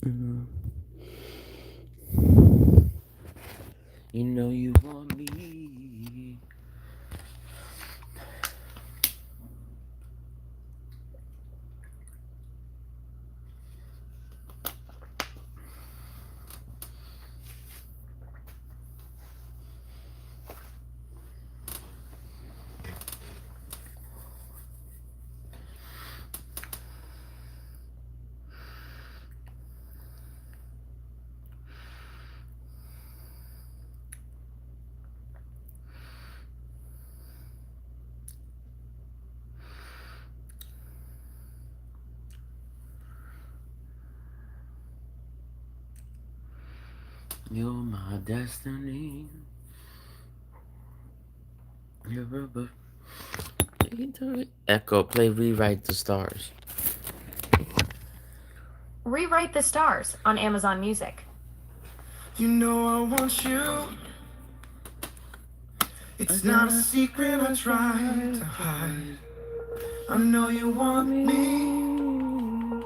Mm. You know you want me. You're my destiny. Echo, play Rewrite the Stars. Rewrite the Stars on Amazon Music. You know I want you. It's not a secret I try to hide. I know you want me,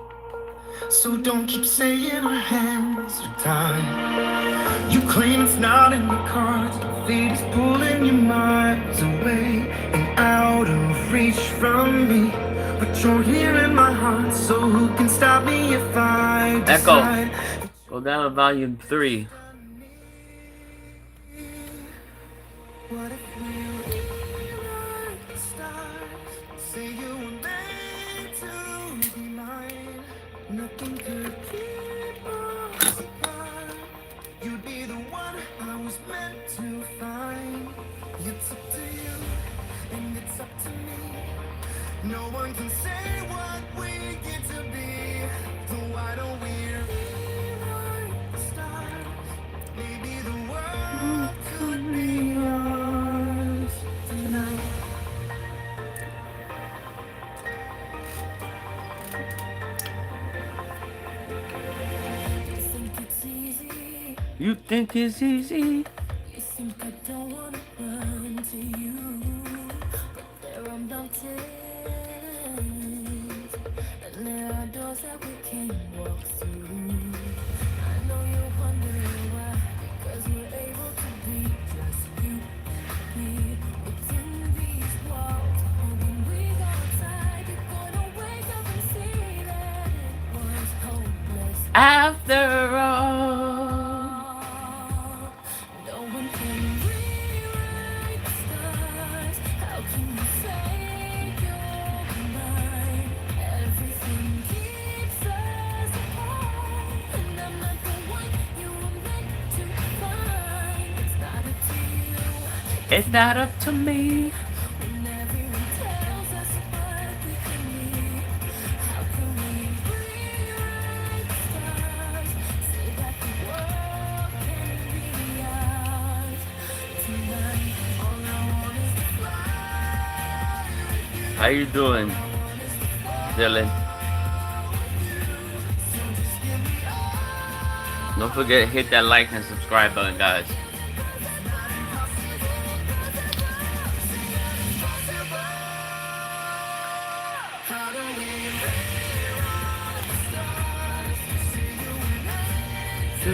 so don't keep saying our hands are tied. You claim it's not in the cards, but fate is pulling you miles away and out of reach from me. But you're here in my heart, so who can stop me if I decide? Echo, go down to volume 3. What if we rewrite the stars? Say you were made to be mine. Nothing could keep us apart. You'd be the one I was meant to find. It's up to you, and it's up to me. No one can say what we get to be. So why don't we rewrite the stars? Maybe the world could be yours tonight. You think it's easy? You think I don't wanna run to you, but there are mountains and there are doors that we can't walk through. I know you're wondering why, because we're able to be just you and me within these walls. But when we go outside, you're gonna wake up and see that it was hopeless. After all. No one can rewrite the stars. How can you say you're mine? Everything keeps us apart, and I'm not the one you were meant to find. It's not up to you. It's not up to me. When everyone tells us what we can be, how can we rewrite the stars? Say that the world can be ours tonight. All I want is to fly with you. How you doing, Dylan? So just give me all. Don't forget to hit that like and subscribe button, guys. How do we rewrite the stars? See you and To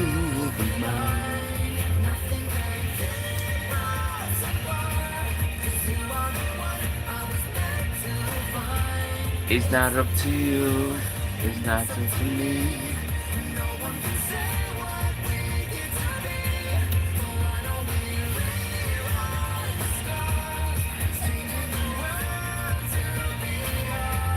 be mine. nothing can keep us apart. 'Cause you are the one I was meant to find. It's not up to you. It's not up to me. No one can say what we get to be. So why don't we rewrite the stars? Changing the world to be ours.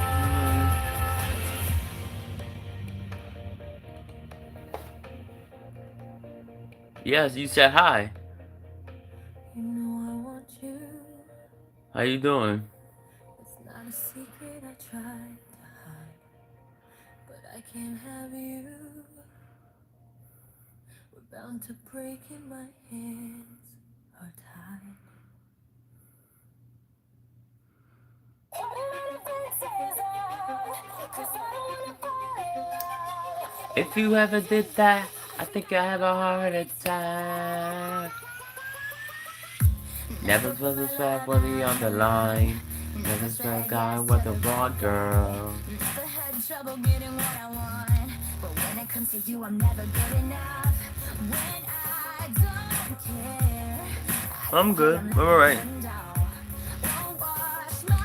Yes, you said hi. You know I want you. How you doing? It's not a secret I tried to hide, but I can't have you. We're bound to break and my hands are tied. If you ever did that, I think I have a heart attack. Never felt this bad money on the line. Never felt guy with a raw girl. Never had trouble getting what I want, but when it comes to you, I'm never good enough. When I don't care, I'm good. I'm alright. won't wash my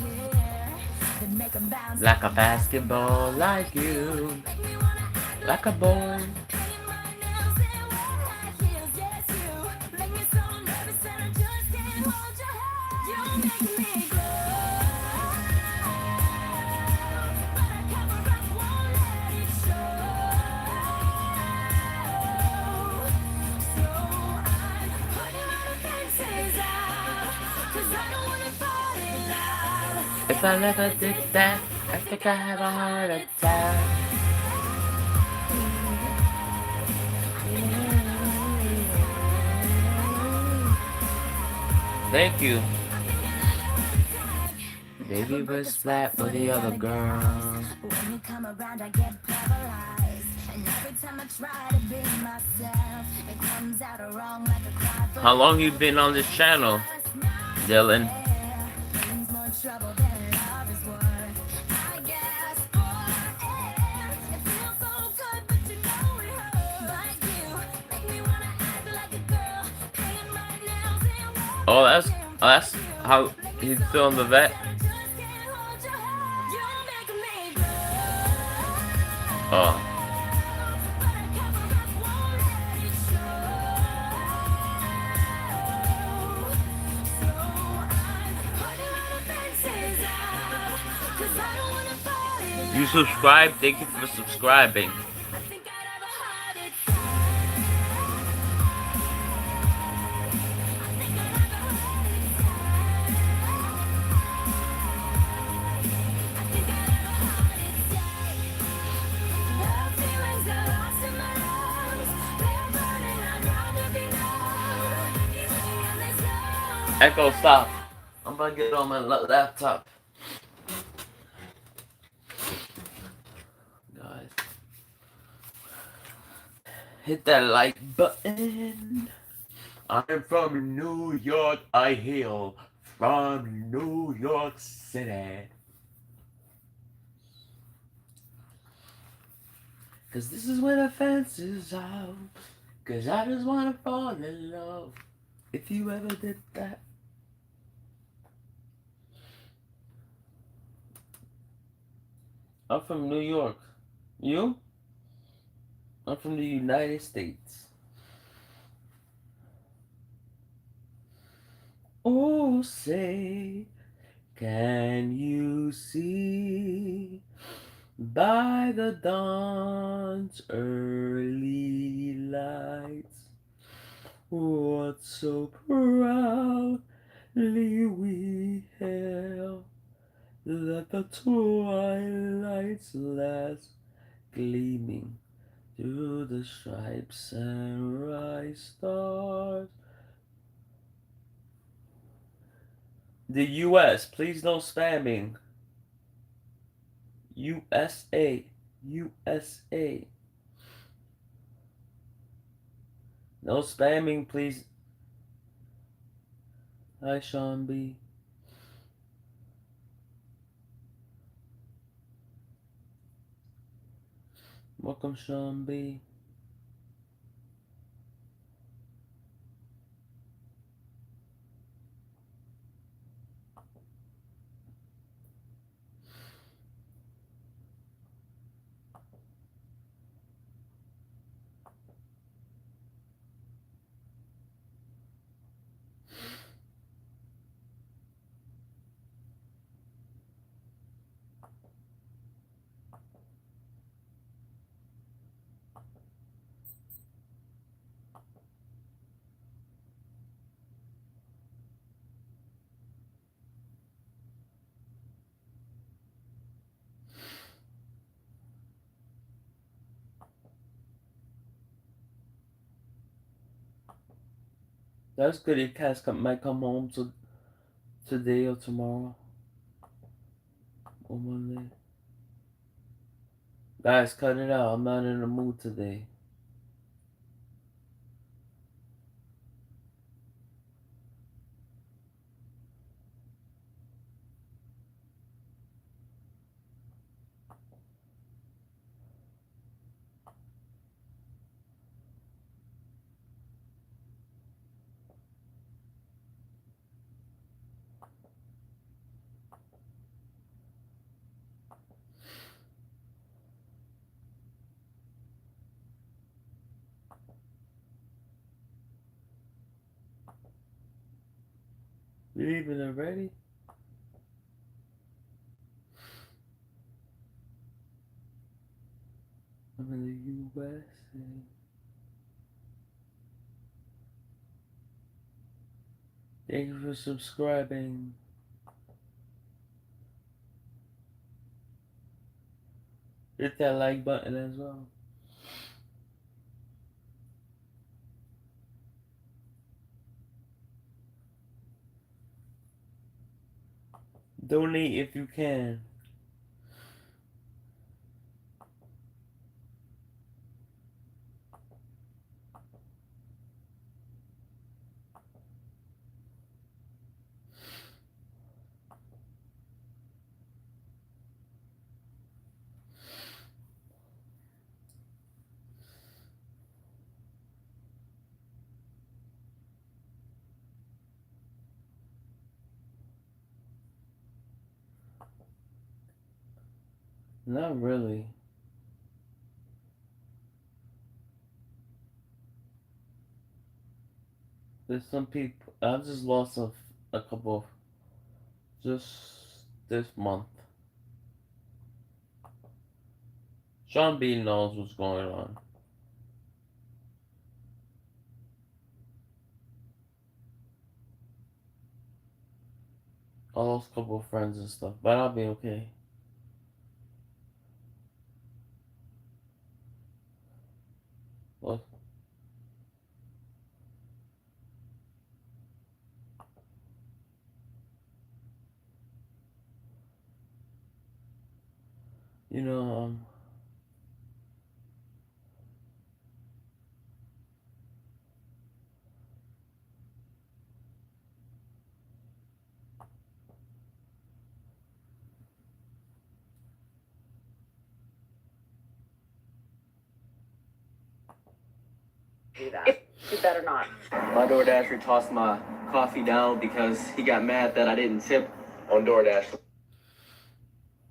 hair, then make 'em bounce Like a basketball, like you. make me wanna act Like a boy. paint my nails and wear high heels. Yes, you make me so nervous that I just can't hold your hand. You make me glow, but I cover up, won't let it show. So I'm putting my defenses out, 'cause I don't wanna fall in love. If I never did that, I think I have a heart attack. Thank you. Baby was flat with the other girl. When you come around, I get paralyzed. And every time I try to be myself, it comes out wrong like a cry for How long you been on this channel, Dylan? means more trouble than love is worth. I guess for air, it feels so good, but you know it hurts. Like you, make me wanna act like a girl, paint my nails and wear Oh, that's how he's feeling the vet. Oh. You subscribe? Thank you for subscribing. Echo, stop. I'm gonna get on my laptop. Guys, hit that like button. I'm from New York, I hail from New York City. Cause this is where the fence is out. Cause I just wanna fall in love. If you ever did that. I'm from New York. You? I'm from the United States. Oh, say, can you see by the dawn's early lights what so proudly we hail, that the twilight's last gleaming through the stripes and rise stars. The US, please no spamming. USA, USA. No spamming, please. Hi, Sean B. Welcome, Sean B. That's good. Your cats might come home today or tomorrow or Monday. Guys, cut it out. I'm not in the mood today. You leaving already? I'm in the USA. Thank you for subscribing. Hit that like button as well. Donate if you can. Not really. There's some people. I just lost a couple just this month. Sean B knows what's going on. I lost a couple of friends and stuff, but I'll be okay. Look. You know, Do that. You better not. My DoorDasher tossed my coffee down because he got mad that I didn't tip on DoorDash.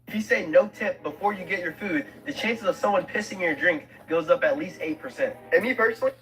If you say no tip before you get your food, the chances of someone pissing in your drink goes up at least 8%. And me personally,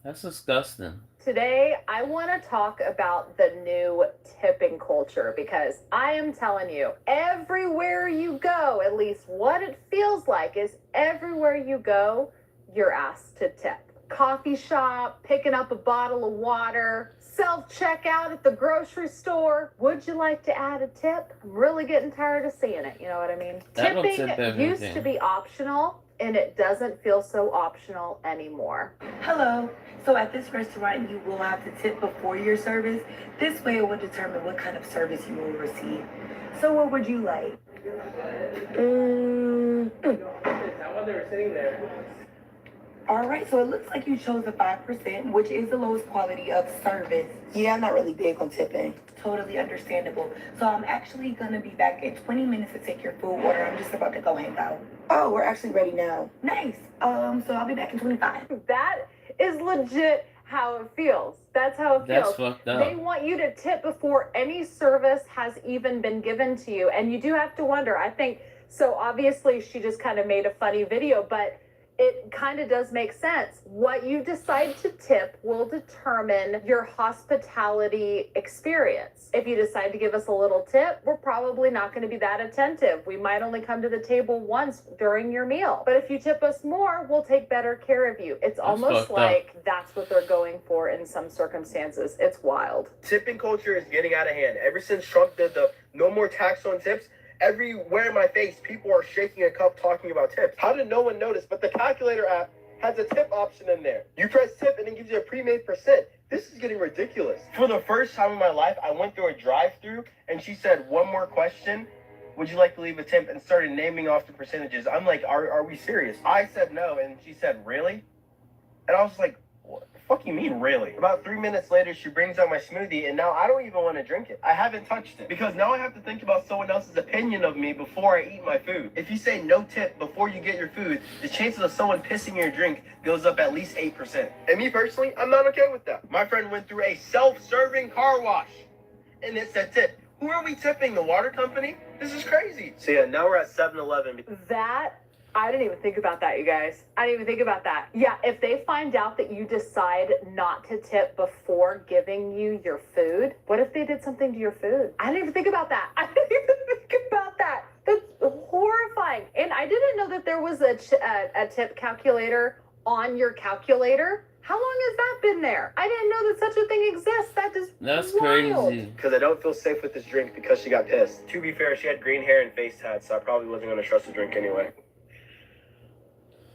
that's disgusting. Today, I want to talk about the new tipping culture because I am telling you, everywhere you go, at least what it feels like is everywhere you go, you're asked to tip. Coffee shop, picking up a bottle of water, self-checkout at the grocery store. Would you like to add a tip? I'm really getting tired of seeing it, you know what I mean? I don't tip Tipping used to be optional, and it doesn't feel so optional anymore. Hello. So at this restaurant, you will have to tip before your service. This way it will determine what kind of service you will receive. So what would you like? All right, so it looks like you chose the 5%, which is the lowest quality of service. Yeah, I'm not really big on tipping. Totally understandable. So I'm actually gonna be back in 20 minutes to take your food order. I'm just about to go hang out. Oh, we're actually ready now. Nice. So I'll be back in 25. That is legit how it feels. That's how it That's feels. fucked up. They want you to tip before any service has even been given to you. And you do have to wonder, I think, so obviously she just kind of made a funny video, but it kind of does make sense. What you decide to tip will determine your hospitality experience. If you decide to give us a little tip, we're probably not going to be that attentive. We might only come to the table once during your meal. But if you tip us more, we'll take better care of you. It's almost like that's what they're going for in some circumstances. It's wild. tipping culture is getting out of hand. Ever since Trump did the no more tax on tips, everywhere in my face, people are shaking a cup talking about tips. How did no one notice? But the calculator app has a tip option in there. You press tip and it gives you a pre-made percent. This is getting ridiculous. For the first time in my life, I went through a drive-through and she said, one more question. Would you like to leave a tip? And started naming off the percentages. I'm like, are we serious? I said no. And she said, really? And I was like, what the fuck you mean, really? About 3 minutes later, she brings out my smoothie, and now I don't even want to drink it. I haven't touched it because now I have to think about someone else's opinion of me before I eat my food. If you say no tip before you get your food, the chances of someone pissing in your drink goes up at least 8%. And me personally, I'm not okay with that. My friend went through a self-serving car wash, and it said tip. Who are we tipping? The water company? This is crazy. So yeah, now we're at 7-Eleven. That I didn't even think about that, you guys. I didn't even think about that. Yeah, if they find out that you decide not to tip before giving you your food, what if they did something to your food? I didn't even think about that. I didn't even think about that. That's horrifying. And I didn't know that there was a tip calculator on your calculator. How long has that been there? I didn't know that such a thing exists. That's wild. crazy. Because I don't feel safe with this drink because she got pissed. To be fair, she had green hair and face tats, so I probably wasn't going to trust the drink anyway.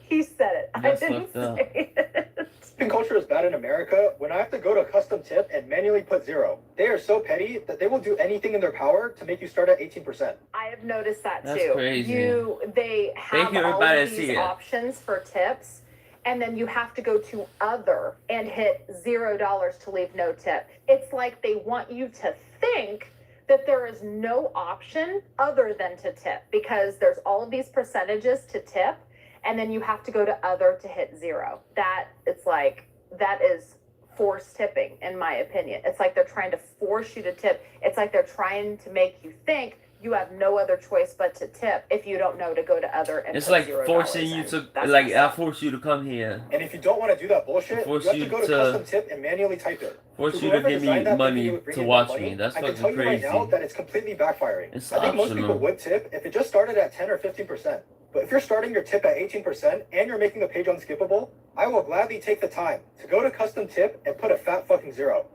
He said it. That's I didn't fucked up. say it. Tipping culture is bad in America. When I have to go to a custom tip and manually put 0, they are so petty that they will do anything in their power to make you start at 18%. I have noticed that That's too. crazy. They have you, all everybody, of to see these it. options for tips, and then you have to go to other and hit $0 to leave no tip. It's like they want you to think that there is no option other than to tip, because there's all of these percentages to tip, and then you have to go to other to hit 0. That is forced tipping, in my opinion. It's like they're trying to force you to tip. It's like they're trying to make you think you have no other choice but to tip if you don't know to go to other and It's put like $0 forcing you in. to, That's like, messed I up. force you to come here. And if you don't want to do that bullshit, you Force have to you go to to- custom tip and manually type it. Force So you to whoever give me designed that thinking money it would bring to in more watch money, me. That's I can fucking tell you right crazy. now that it's completely backfiring. It's I think most people optional. would tip if it just started at 10 or 15%. But if you're starting your tip at 18% and you're making the page unskippable, I will gladly take the time to go to custom tip and put a fat fucking 0.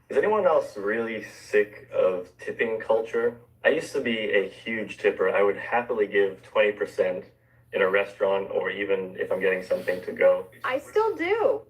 Is anyone else really sick of tipping culture? I used to be a huge tipper. I would happily give 20% in a restaurant, or even if I'm getting something to go. I still do.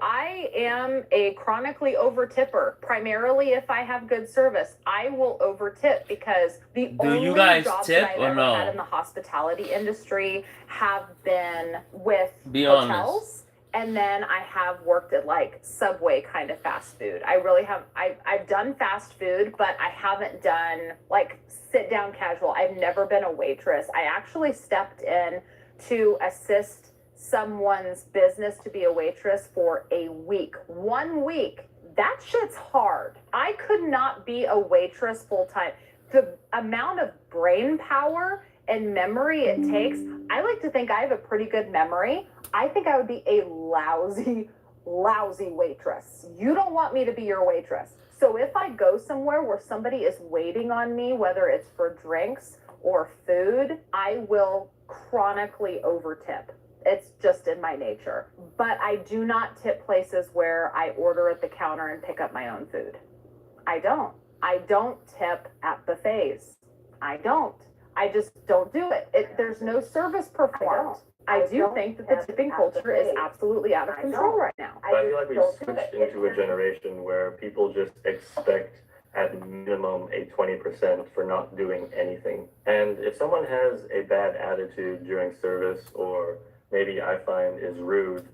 I am a chronically over tipper. Primarily if I have good service, I will over tip, because the Do you only guys jobs tip that I've or ever no? had in the hospitality industry have been with Be hotels. honest. And then I have worked at like Subway kind of fast food. I really have. I've done fast food, but I haven't done like sit down casual. I've never been a waitress. I actually stepped in to assist someone's business to be a waitress for a week. 1 week. That shit's hard. I could not be a waitress full time. The amount of brain power and memory it takes, I like to think I have a pretty good memory. I think I would be a lousy waitress. You don't want me to be your waitress. So if I go somewhere where somebody is waiting on me, whether it's for drinks or food, I will chronically over tip. It's just in my nature. But I do not tip places where I order at the counter and pick up my own food. I don't. I don't tip at buffets. I don't. I just don't do it. There's no service performed. I do think that the tipping culture is absolutely out of control right now. But I feel like we've switched into a generation where people just expect at minimum a 20% for not doing anything. And if someone has a bad attitude during service, or maybe I find is rude,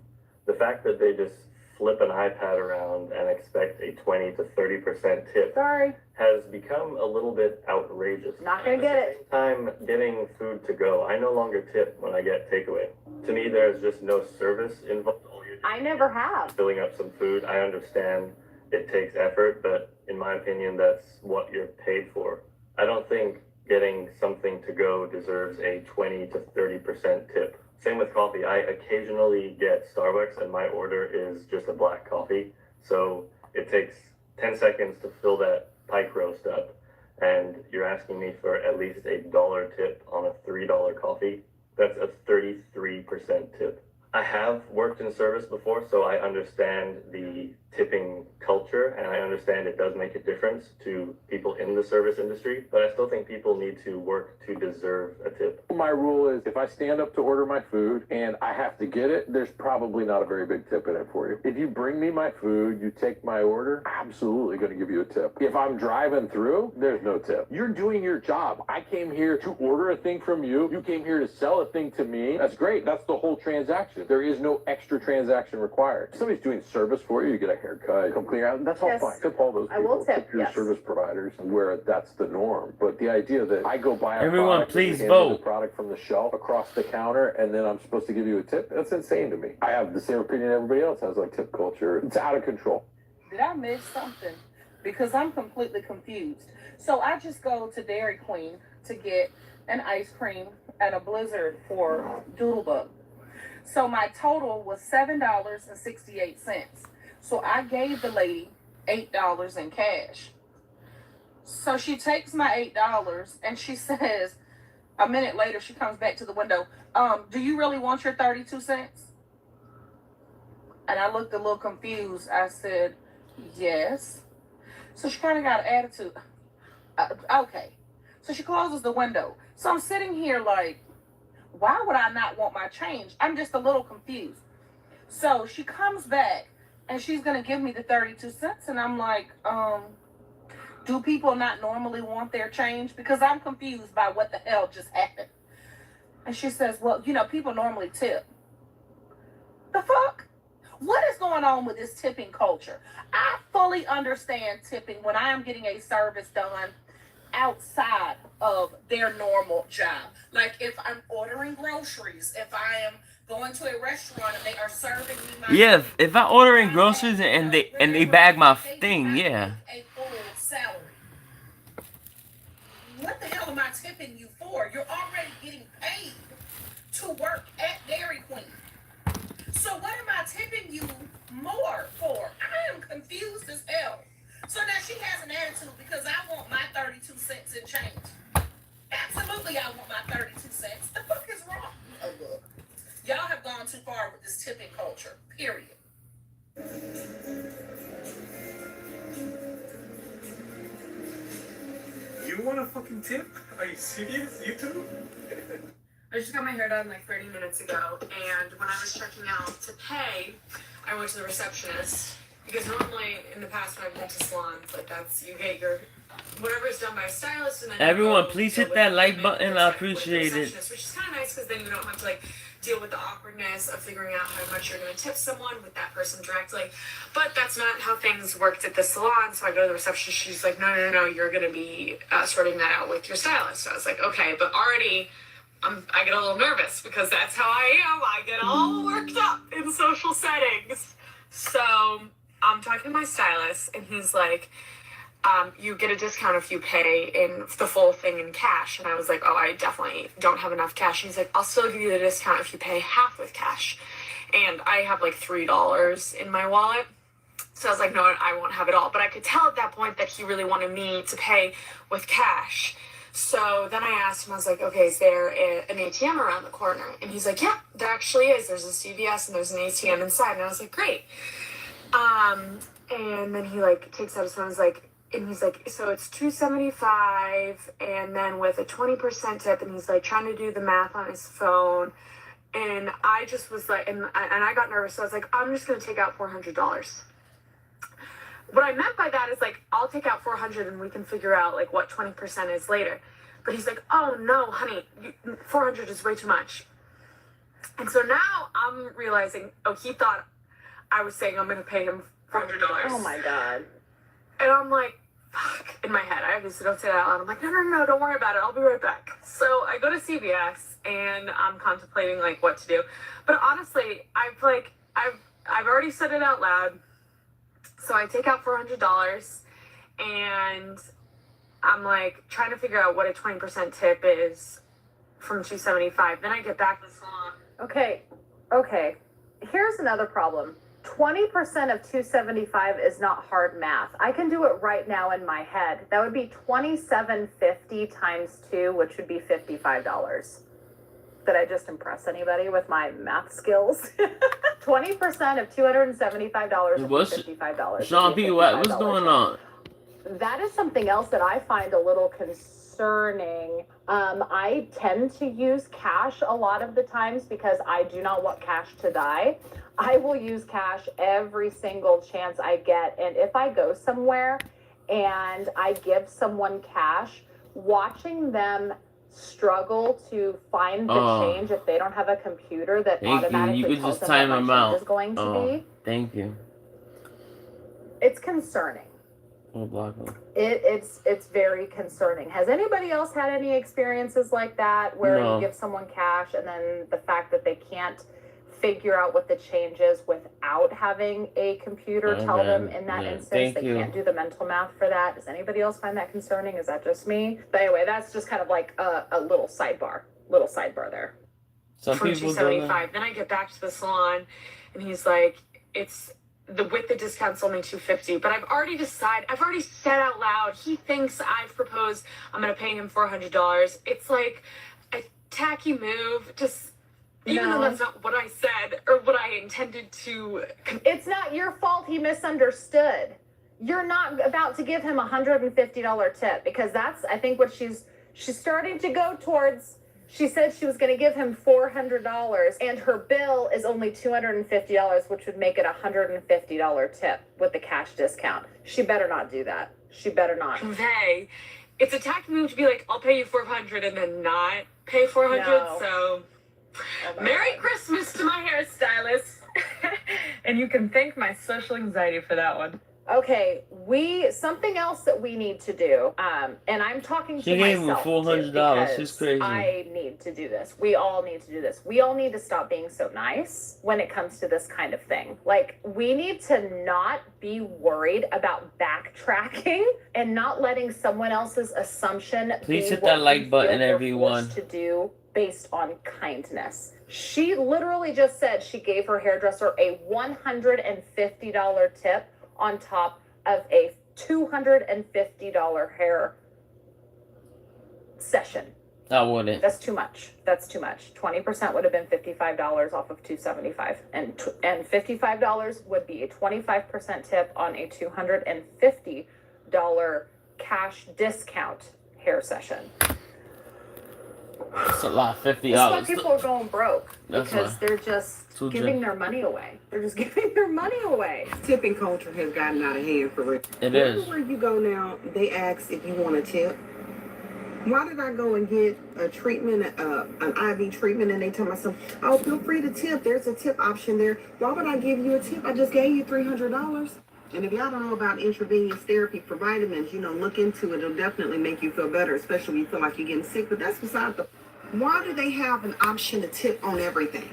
the fact that they just flip an iPad around and expect a 20 to 30% tip Sorry, has become a little bit outrageous. not gonna get it. At the same time, getting food to go, I no longer tip when I get takeaway. To me, there's just no service involved. All you're doing I never have. filling up some food. I understand it takes effort, but in my opinion, that's what you're paid for. I don't think getting something to go deserves a 20 to 30% tip. Same with coffee. I occasionally get Starbucks and my order is just a black coffee. So it takes 10 seconds to fill that pike roast up, and you're asking me for at least $1 tip on a $3 coffee. That's a 33% tip. I have worked in service before, so I understand the tipping culture, and I understand it does make a difference to people in the service industry, but I still think people need to work to deserve a tip. My rule is if I stand up to order my food and I have to get it, there's probably not a very big tip in it for you. If you bring me my food, you take my order, absolutely going to give you a tip. If I'm driving through, there's no tip. You're doing your job. I came here to order a thing from you. You came here to sell a thing to me. That's great. That's the whole transaction. There is no extra transaction required. If somebody's doing service for you, you get a haircut, come clean out, that's all Yes. fine. Tip all those I people. will tip, your yes. service providers where that's the norm. But the idea that I go buy a Everyone, product, and you please hand me the vote. product from the shelf across the counter, and then I'm supposed to give you a tip, that's insane to me. I have the same opinion everybody else has, like tip culture. It's out of control. Did I miss something? Because I'm completely confused. So I just go to Dairy Queen to get and ice cream and a blizzard for Doodlebug. So my total was $7.68. So I gave the lady $8 in cash. So she takes my $8 and she says, a minute later, she comes back to the window. Do you really want your 32 cents? And I looked a little confused. I said, yes. So she kind of got an attitude. Okay. So she closes the window. So I'm sitting here like, why would I not want my change? I'm just a little confused. So she comes back and she's going to give me the 32 cents. And I'm like, do people not normally want their change? Because I'm confused by what the hell just happened. And she says, well, you know, people normally tip. The fuck? What is going on with this tipping culture? I fully understand tipping when I am getting a service done outside of their normal job. Like if I'm ordering groceries, if I am going to a restaurant and they are serving me my Yeah, if I ordering groceries and they bag my thing, yeah. A full salary. What the hell am I tipping you for? You're already getting paid to work at Dairy Queen. So what am I tipping you more for? I am confused as hell. So now she has an attitude because I want my 32 cents in change. Absolutely, I want my 32 cents. The fuck is wrong? Oh, look. Y'all have gone too far with this tipping culture, period. You want a fucking tip? Are you serious? You too? I just got my hair done like 30 minutes ago, and when I was checking out to pay, I went to the receptionist. Because normally, in the past, when I've been to salons, like that's, you get your, whatever is done by a stylist, and then Everyone, please hit that like button. I appreciate it. Which is kind of nice, because then you don't have to like deal with the awkwardness of figuring out how much you're going to tip someone with that person directly. But that's not how things worked at the salon. So I go to the receptionist. She's like, no, you're going to be sorting that out with your stylist. So I was like, okay, but already I get a little nervous because that's how I am. I get all worked up in social settings. So I'm talking to my stylist, and he's like, you get a discount if you pay in the full thing in cash. And I was like, oh, I definitely don't have enough cash. And he's like, I'll still give you the discount if you pay half with cash. And I have like $3 in my wallet. So I was like, no, I won't have it all. But I could tell at that point that he really wanted me to pay with cash. So then I asked him, I was like, okay, is there an ATM around the corner? And he's like, yeah, there actually is. There's a CVS and there's an ATM inside. And I was like, great. And then he like takes out his phone, and he's like, so it's $2.75, and then with a 20% tip, and he's like trying to do the math on his phone. And I just was like, and I got nervous, so I was like, I'm just gonna take out $400. What I meant by that is like, I'll take out $400 and we can figure out like what 20% is later. But he's like, oh no, honey, $400 is way too much. And so now I'm realizing, oh, he thought I was saying I'm gonna pay him $400. Oh my God. And I'm like, fuck, in my head. I obviously don't say that out loud. I'm like, no, don't worry about it. I'll be right back. So I go to CVS and I'm contemplating like what to do. But honestly, I've already said it out loud. So I take out $400 and I'm like trying to figure out what a 20% tip is from $2.75. Then I get back to the salon. Okay. Here's another problem. 20% of $2.75 is not hard math. I can do it right now in my head. That would be $27.50 times 2, which would be $55. Did I just impress anybody with my math skills? 20% of $275 would be $55. Sean P, what's going on? That is something else that I find a little concerning. I tend to use cash a lot of the times because I do not want cash to die. I will use cash every single chance I get. And if I go somewhere and I give someone cash, watching them struggle to find the change if they don't have a computer that automatically tells them what my change is going to be. Thank you. It's concerning. It's very concerning. Has anybody else had any experiences like that where you give someone cash and then the fact that they can't figure out what the change is without having a computer tell them in that instance. They can't do the mental math for that. Does anybody else find that concerning? Is that just me? But anyway, that's just kind of like a little sidebar there. Some people don't. Then I get back to the salon, and he's like, "It's with the discounts only $250." But I've already said out loud. He thinks I've proposed. I'm gonna pay him $400. It's like a tacky move. Even though that's not what I said or what I intended to. It's not your fault he misunderstood. You're not about to give him a $150 tip, because that's, I think, what she's starting to go towards. She said she was going to give him $400, and her bill is only $250, which would make it a $150 tip with the cash discount. She better not do that. She better not. It's a tacky move to be like, I'll pay you $400 and then not pay $400. No. So, Merry Christmas to my hairstylist. And you can thank my social anxiety for that one. Okay, something else that we need to do, and I'm talking to myself. She gave him $400. She's crazy. I need to do this. We all need to do this. We all need to stop being so nice when it comes to this kind of thing. Like, we need to not be worried about backtracking and not letting someone else's assumption Please be hit what that like we button, feel we're everyone. forced to do based on kindness. She literally just said she gave her hairdresser a $150 tip on top of a $250 hair session. I wouldn't. That's too much. 20% would have been $55 off of $275, and $55 would be a 25% tip on a $250 cash discount hair session. It's a lot, $50. That's why people are going broke, because they're just Too giving their money away. They're just giving their money away. Tipping culture has gotten out of hand for real. It is. Everywhere you go now, they ask if you want a tip. Why did I go and get a treatment, an IV treatment, and they tell myself, oh, feel free to tip. There's a tip option there. Why would I give you a tip? I just gave you $300. And if y'all don't know about intravenous therapy for vitamins, look into it. It'll definitely make you feel better, especially when you feel like you're getting sick. But that's beside the... Why do they have an option to tip on everything?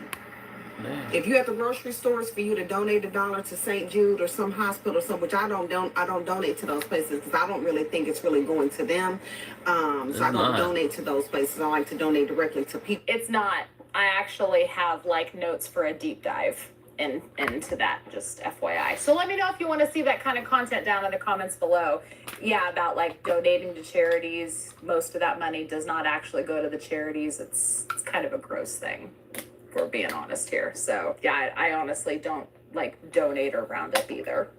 Man. If you at the grocery stores, for you to donate $1 to St. Jude or some hospital or something, which I don't donate to those places, because I don't really think it's really going to them. So I don't donate to those places. I like to donate directly to people. It's not. I actually have notes for a deep dive into that, just FYI. So let me know if you want to see that kind of content down in the comments below. Yeah, about donating to charities. Most of that money does not actually go to the charities. It's kind of a gross thing, if we're being honest here. So yeah, I honestly don't donate or round up either.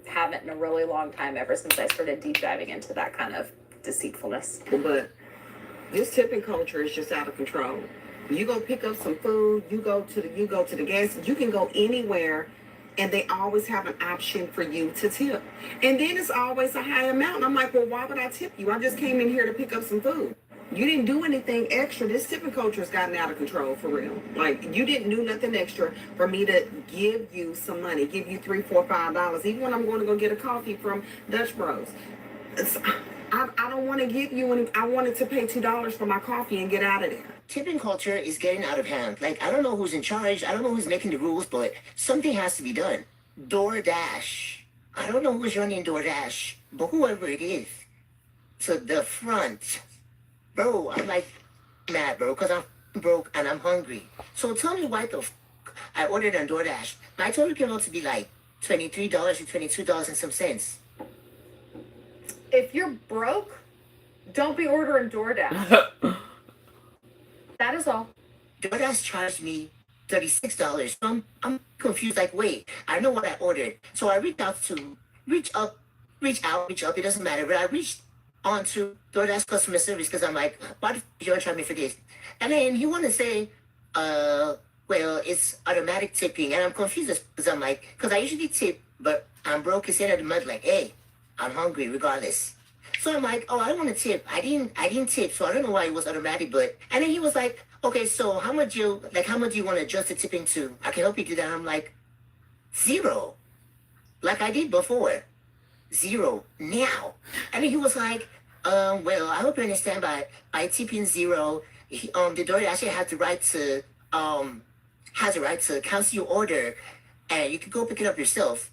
Haven't in a really long time, ever since I started deep diving into that kind of deceitfulness. But this tipping culture is just out of control. You go pick up some food, you go to the gas, you can go anywhere, and they always have an option for you to tip. And then it's always a high amount. And I'm like, well, why would I tip you? I just came in here to pick up some food. You didn't do anything extra. This tipping culture has gotten out of control, for real. You didn't do nothing extra for me to give you some money, give you $3, $4, $5. Even when I'm going to go get a coffee from Dutch Bros. I don't want to give you any. I wanted to pay $2 for my coffee and get out of there. Tipping culture is getting out of hand. I don't know who's in charge. I don't know who's making the rules, but something has to be done. DoorDash. I don't know who's running DoorDash, but whoever it is, to the front. Bro, I'm mad, bro, because I'm broke and I'm hungry. So tell me why I ordered on DoorDash. My total came out to be $23 or $22 and some cents. If you're broke, don't be ordering DoorDash. That is all. DoorDash charged me $36. I'm confused. Wait, I know what I ordered. So I reach out. It doesn't matter. But I reached on to DoorDash customer service because I'm like, why did you charge me for this? And then he want to say, well, it's automatic tipping. And I'm confused because I'm like, because I usually tip, but I'm broke. It's the end of the month. Hey, I'm hungry regardless. So I'm like, oh, I don't want to tip. I didn't tip, so I don't know why it was automatic. But and then he was like, okay, so how much do you want to adjust the tipping to? I can help you do that. I'm like, $0, like I did before, $0 now. And then he was like, well, I hope you understand by tipping $0, the DoorDash actually had to write to has a right to cancel your order, and you can go pick it up yourself.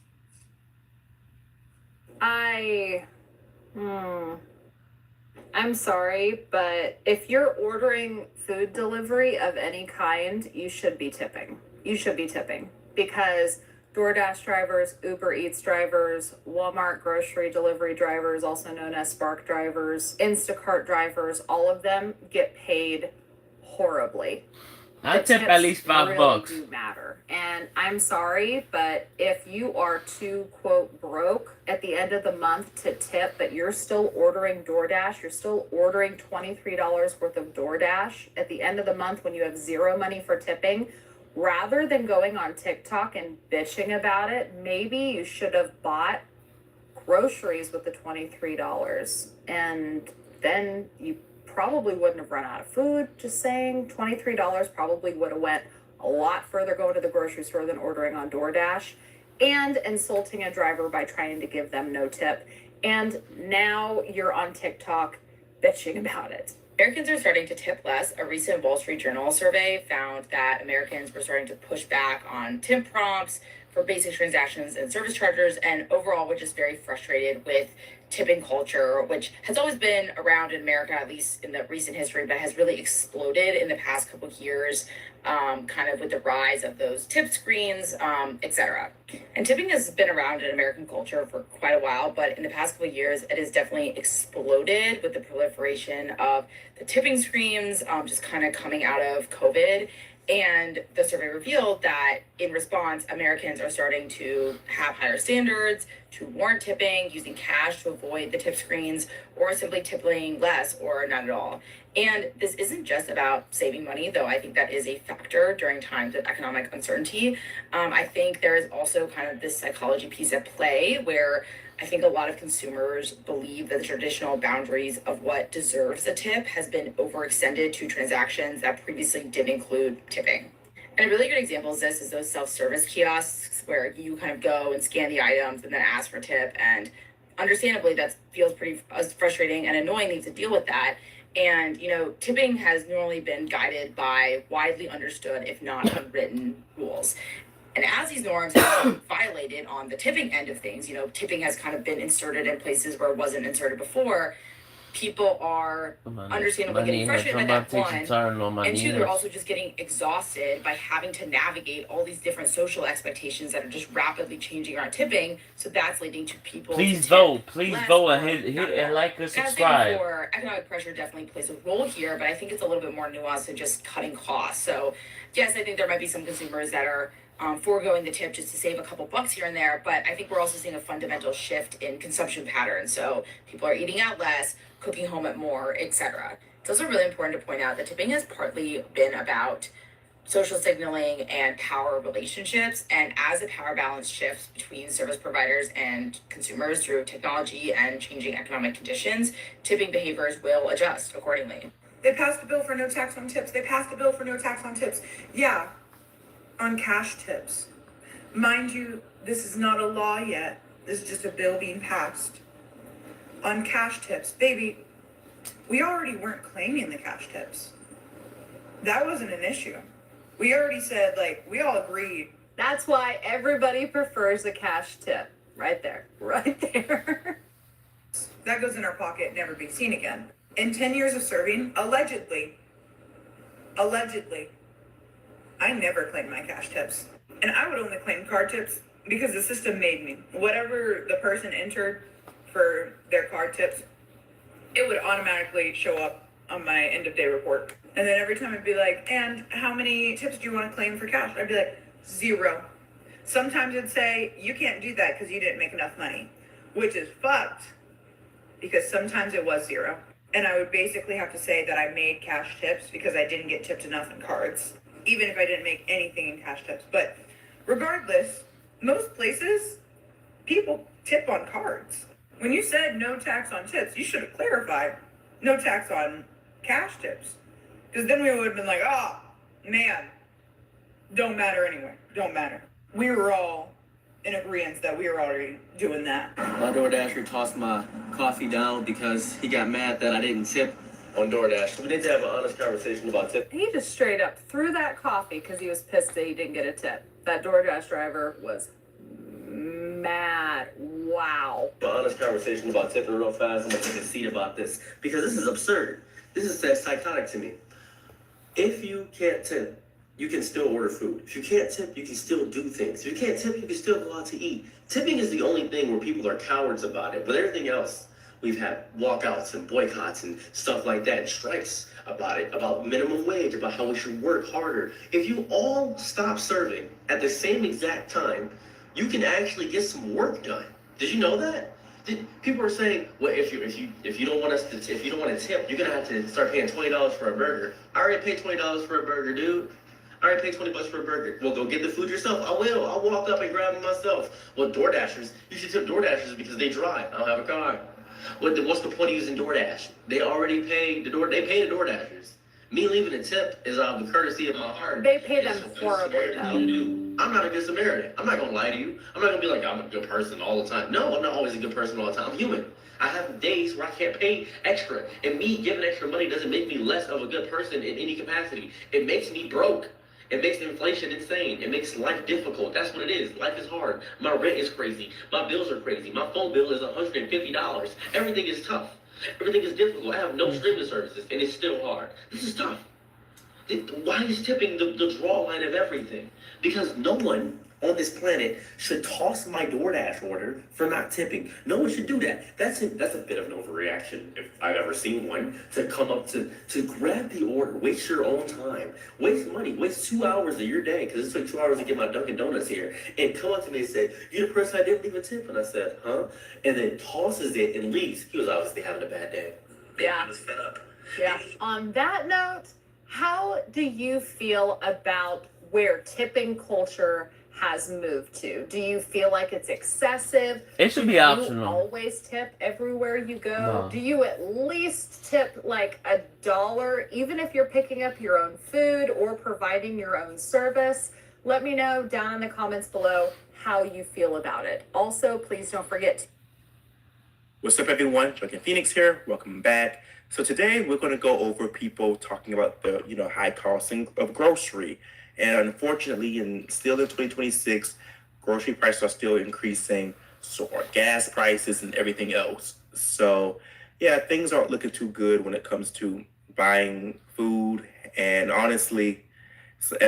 I'm sorry, but if you're ordering food delivery of any kind, you should be tipping. You should be tipping because DoorDash drivers, Uber Eats drivers, Walmart grocery delivery drivers, also known as Spark drivers, Instacart drivers, all of them get paid horribly. I The tip at tips least $5. really do matter. And I'm sorry, but if you are too, quote, broke at the end of the month to tip, but you're still ordering DoorDash, you're still ordering $23 worth of DoorDash at the end of the month when you have zero money for tipping, rather than going on TikTok and bitching about it, maybe you should have bought groceries with the $23 and then you probably wouldn't have run out of food. Just saying, $23 probably would have went a lot further going to the grocery store than ordering on DoorDash and insulting a driver by trying to give them no tip. And now you're on TikTok bitching about it. Americans are starting to tip less. A recent Wall Street Journal survey found that Americans were starting to push back on tip prompts for basic transactions and service charges, and overall we're just very frustrated with tipping culture, which has always been around in America, at least in the recent history, but has really exploded in the past couple of years, kind of with the rise of those tip screens, etc. And tipping has been around in American culture for quite a while, but in the past couple of years, it has definitely exploded with the proliferation of the tipping screens, just kind of coming out of COVID. And the survey revealed that in response, Americans are starting to have higher standards, to warrant tipping, using cash to avoid the tip screens, or simply tipping less or not at all. And this isn't just about saving money, though I think that is a factor during times of economic uncertainty. I think there is also kind of this psychology piece at play where I think a lot of consumers believe that the traditional boundaries of what deserves a tip has been overextended to transactions that previously didn't include tipping. And a really good example of this is those self-service kiosks where you kind of go and scan the items and then ask for a tip. And understandably, that feels pretty frustrating and annoying to deal with that. And, you know, tipping has normally been guided by widely understood, if not unwritten, rules. And as these norms have been violated on the tipping end of things, you know, tipping has kind of been inserted in places where it wasn't inserted before. People are understandably getting frustrated by that, one. And two, they're also just getting exhausted by having to navigate all these different social expectations that are just rapidly changing around tipping. So that's leading to people. Please vote and hit and like and subscribe. Before, economic pressure definitely plays a role here, but I think it's a little bit more nuanced than just cutting costs. So yes, I think there might be some consumers that are foregoing the tip just to save a couple bucks here and there, but I think we're also seeing a fundamental shift in consumption patterns. So people are eating out less, cooking home at more, etc. It's also really important to point out that tipping has partly been about social signaling and power relationships. And as the power balance shifts between service providers and consumers through technology and changing economic conditions, tipping behaviors will adjust accordingly. They passed a bill for no tax on tips. They passed a bill for no tax on tips. Yeah, on cash tips. Mind you, this is not a law yet. This is just a bill being passed. On cash tips, baby, we already weren't claiming the cash tips. That wasn't an issue. We already said, like, we all agreed. That's why everybody prefers a cash tip. Right there. Right there. That goes in our pocket, never be seen again. In 10 years of serving, allegedly, I never claimed my cash tips. And I would only claim card tips because the system made me. Whatever the person entered for their card tips, it would automatically show up on my end of day report. And then every time I'd be like, and how many tips do you want to claim for cash? I'd be like, 0. Sometimes it'd say, you can't do that because you didn't make enough money, which is fucked because sometimes it was 0. And I would basically have to say that I made cash tips because I didn't get tipped enough in cards, even if I didn't make anything in cash tips. But regardless, most places, people tip on cards. When you said no tax on tips, you should have clarified no tax on cash tips. Because then we would have been like, oh, man, don't matter anyway. Don't matter. We were all in agreement that we were already doing that. My DoorDasher tossed my coffee down because he got mad that I didn't tip on DoorDash. We need to have an honest conversation about tip. He just straight up threw that coffee because he was pissed that he didn't get a tip. That DoorDash driver was mad. Wow. An honest conversation about tipping real fast. I'm gonna take a seat about this because this is absurd. This is psychotic to me. If you can't tip, you can still order food. If you can't tip, you can still do things. If you can't tip, you can still go out to eat. Tipping is the only thing where people are cowards about it. But everything else, we've had walkouts and boycotts and stuff like that, and strikes about it, about minimum wage, about how we should work harder. If you all stop serving at the same exact time, you can actually get some work done. Did you know that? People are saying, well, if you don't want to tip, you're gonna have to start paying $20 for a burger. I already paid $20 for a burger, dude. I already paid $20 for a burger. Well, go get the food yourself. I will. I'll walk up and grab it myself. Well, DoorDashers, you should tip DoorDashers because they drive. I don't have a car. What's the point of using DoorDash? They already pay the DoorDashers. Me leaving a tip is out of the courtesy of my heart. They pay them horribly, though. I'm not a good Samaritan. I'm not gonna lie to you. I'm not gonna be like I'm a good person all the time. No, I'm not always a good person all the time. I'm human. I have days where I can't pay extra, and me giving extra money doesn't make me less of a good person in any capacity. It makes me broke. It makes inflation insane. It makes life difficult. That's what it is. Life is hard. My rent is crazy. My bills are crazy. My phone bill is $150. Everything is tough. Everything is difficult. I have no streaming services, and it's still hard. This is tough. Why is tipping the draw line of everything? Because no one on this planet should toss my DoorDash order for not tipping. No one should do that. That's a bit of an overreaction, if I've ever seen one, to come up to grab the order, waste your own time, waste money, waste 2 hours of your day, because it took 2 hours to get my Dunkin' Donuts here, and come up to me and say, you're the person I didn't leave a tip, and I said, huh? And then tosses it and leaves. He was obviously having a bad day. Yeah. He was fed up. Yeah. On that note, how do you feel about where tipping culture has moved to? Do you feel like it's excessive? It should be Do you optional. always tip everywhere you go? No. Do you at least tip like $1, even if you're picking up your own food or providing your own service? Let me know down in the comments below how you feel about it. Also, please don't forget to What's up, everyone? Duncan Phoenix here. Welcome back. So today we're going to go over people talking about the high costing of grocery, and unfortunately, still in 2026, grocery prices are still increasing. So are gas prices and everything else. So yeah, things aren't looking too good when it comes to buying food. And honestly,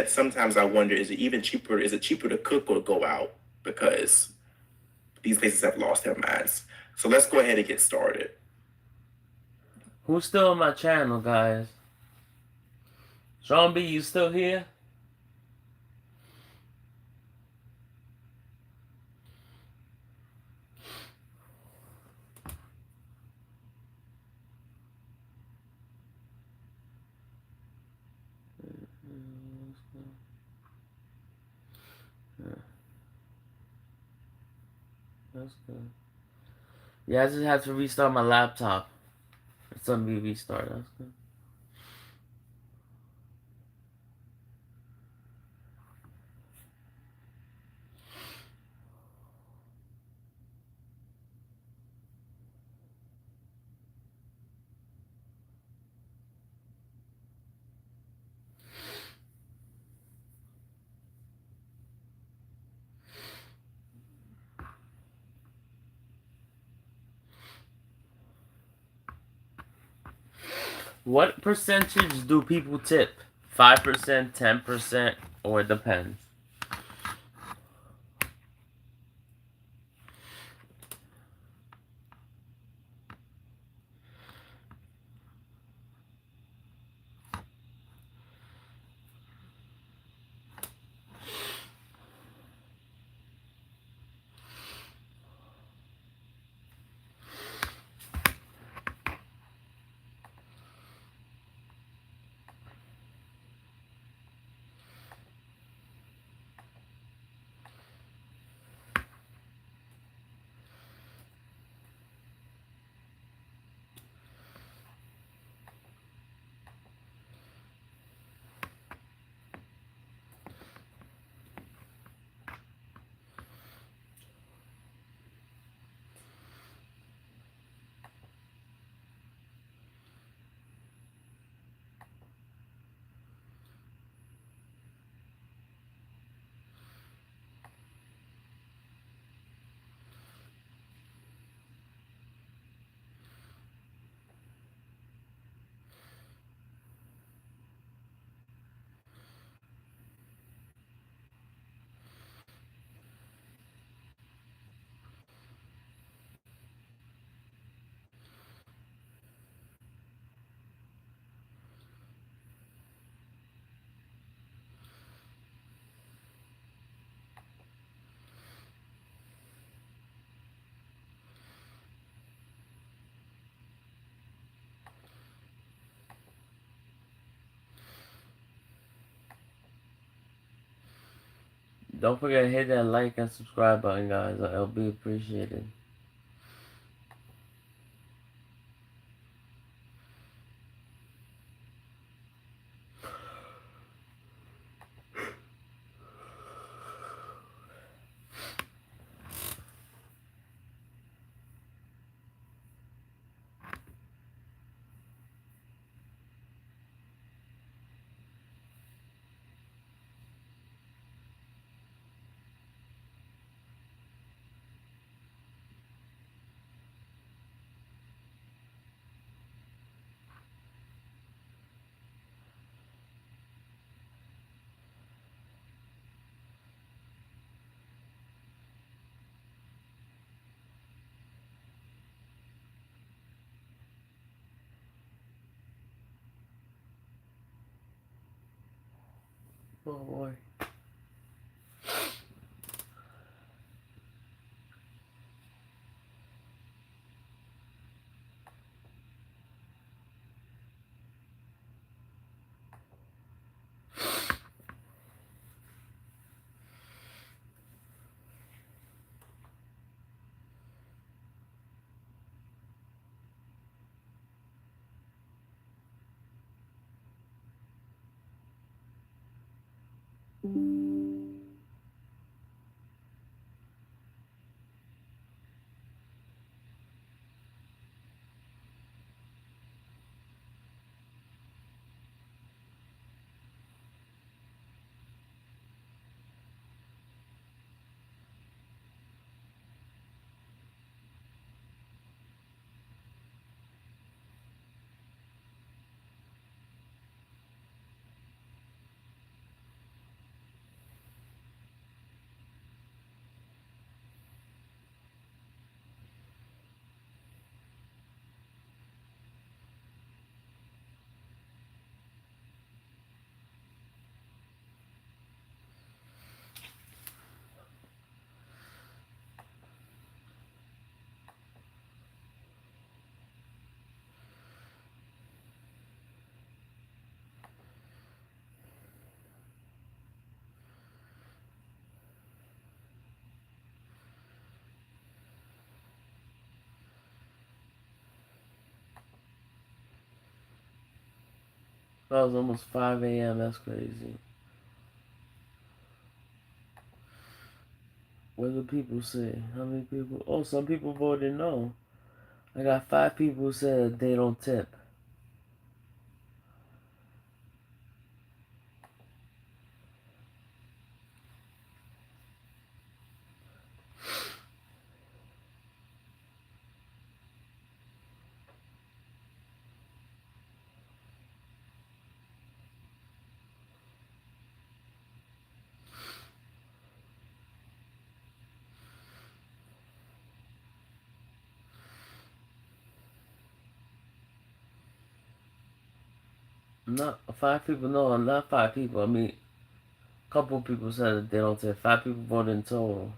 sometimes I wonder, is it cheaper to cook or go out? Because these places have lost their minds. So let's go ahead and get started. Who's still on my channel, guys? Sean B, you still here? That's good. Yeah, I just have to restart my laptop. It's gonna be restarted. That's good. What percentage do people tip? 5%, 10%, or it depends? Don't forget to hit that like and subscribe button, guys. It'll be appreciated. Oh boy. That was almost 5 a.m. That's crazy. What do people say? How many people? Oh, some people voted no. I got 5 people who said they don't tip. Not 5 people. No, not 5 people. I mean, a couple people said that they don't tip. 5 people voted in total.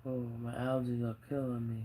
Oh, my allergies are killing me.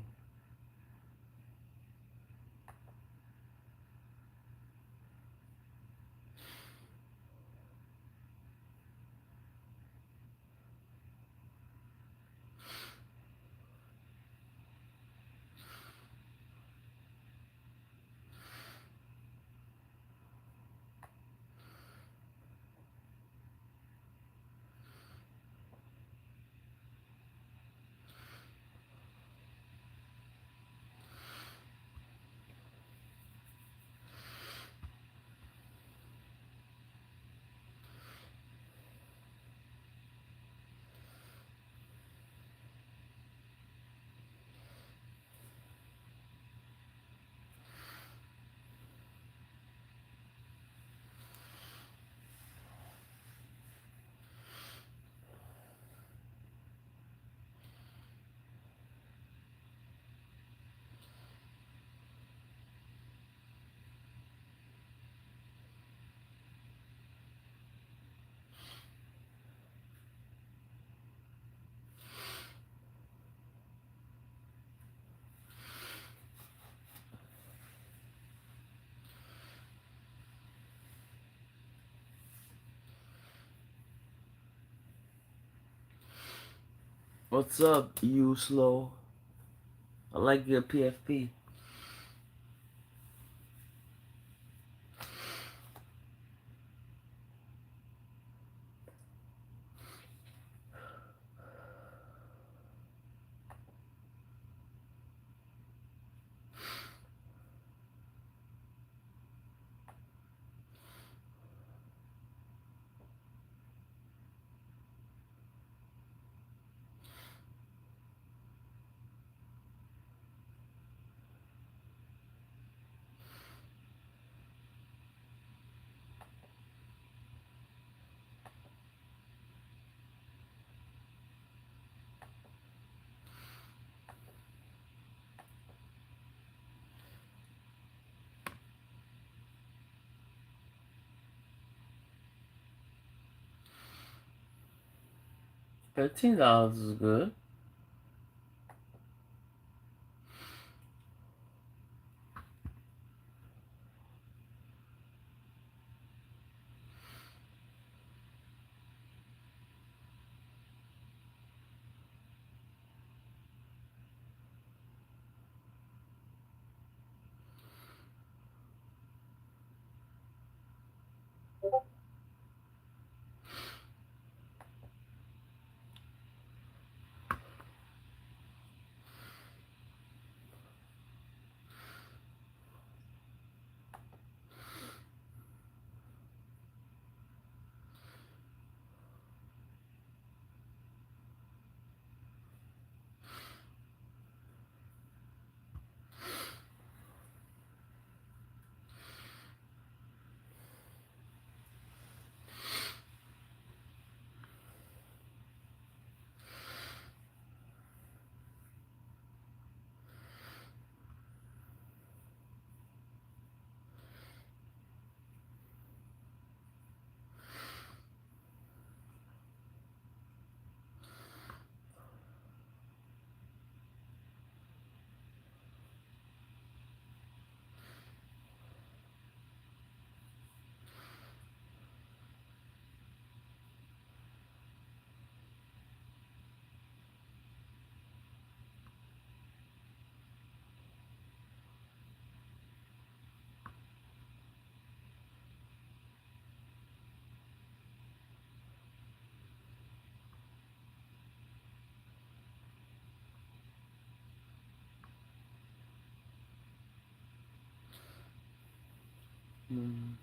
What's up, you slow? I like your PFP. $13 is good. Mm.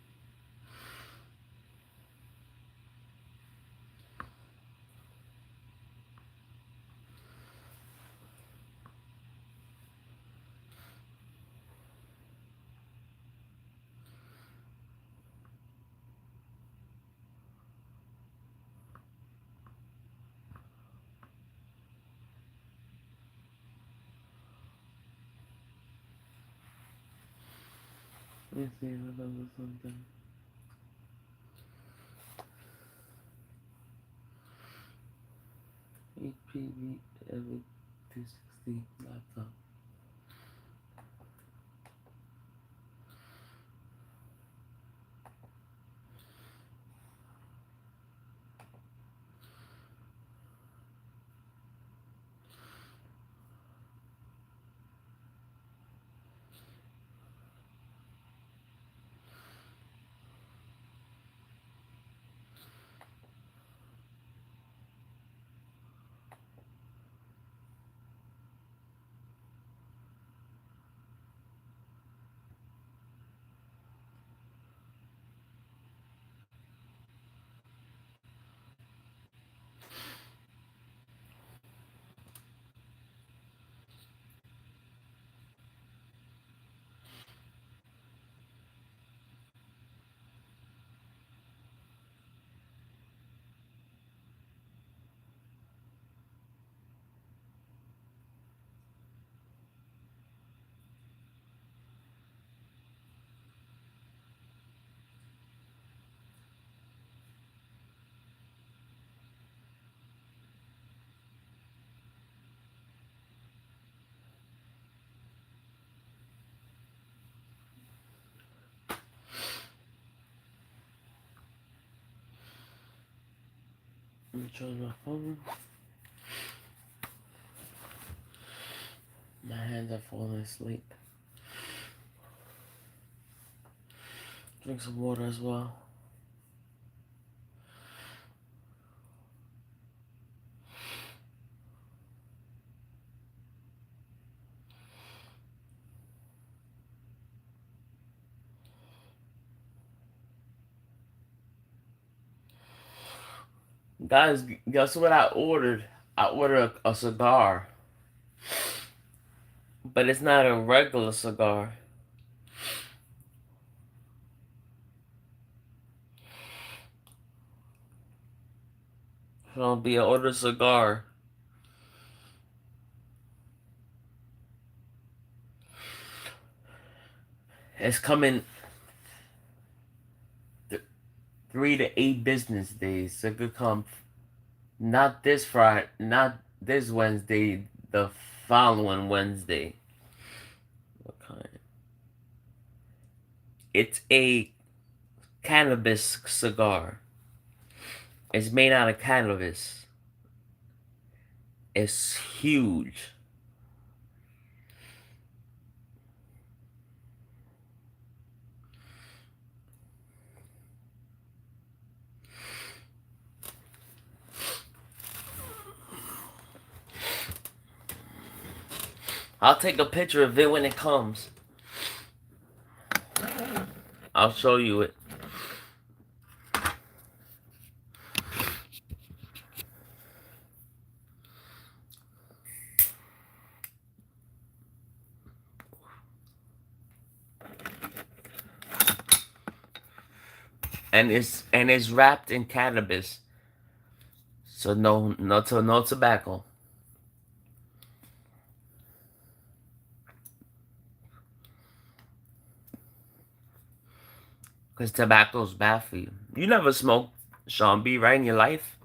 Let me see if there was something. HPV every 260 laptop. Let me charge my phone. My hands are falling asleep. Drink some water as well. Guys, guess what I ordered? I ordered a cigar. But it's not a regular cigar. It's gonna be an order cigar. It's coming 3 to 8 business days. So it could come not this Friday, not this Wednesday, the following Wednesday. What kind? It's a cannabis cigar. It's made out of cannabis. It's huge. I'll take a picture of it when it comes. I'll show you it. And it's wrapped in cannabis. So no tobacco. Because tobacco's bad for you. You never smoked, Sean B, right, in your life?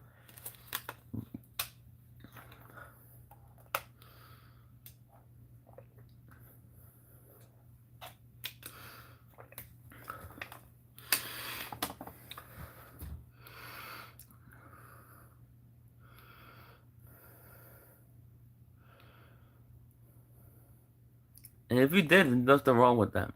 And if you did, there's nothing wrong with that.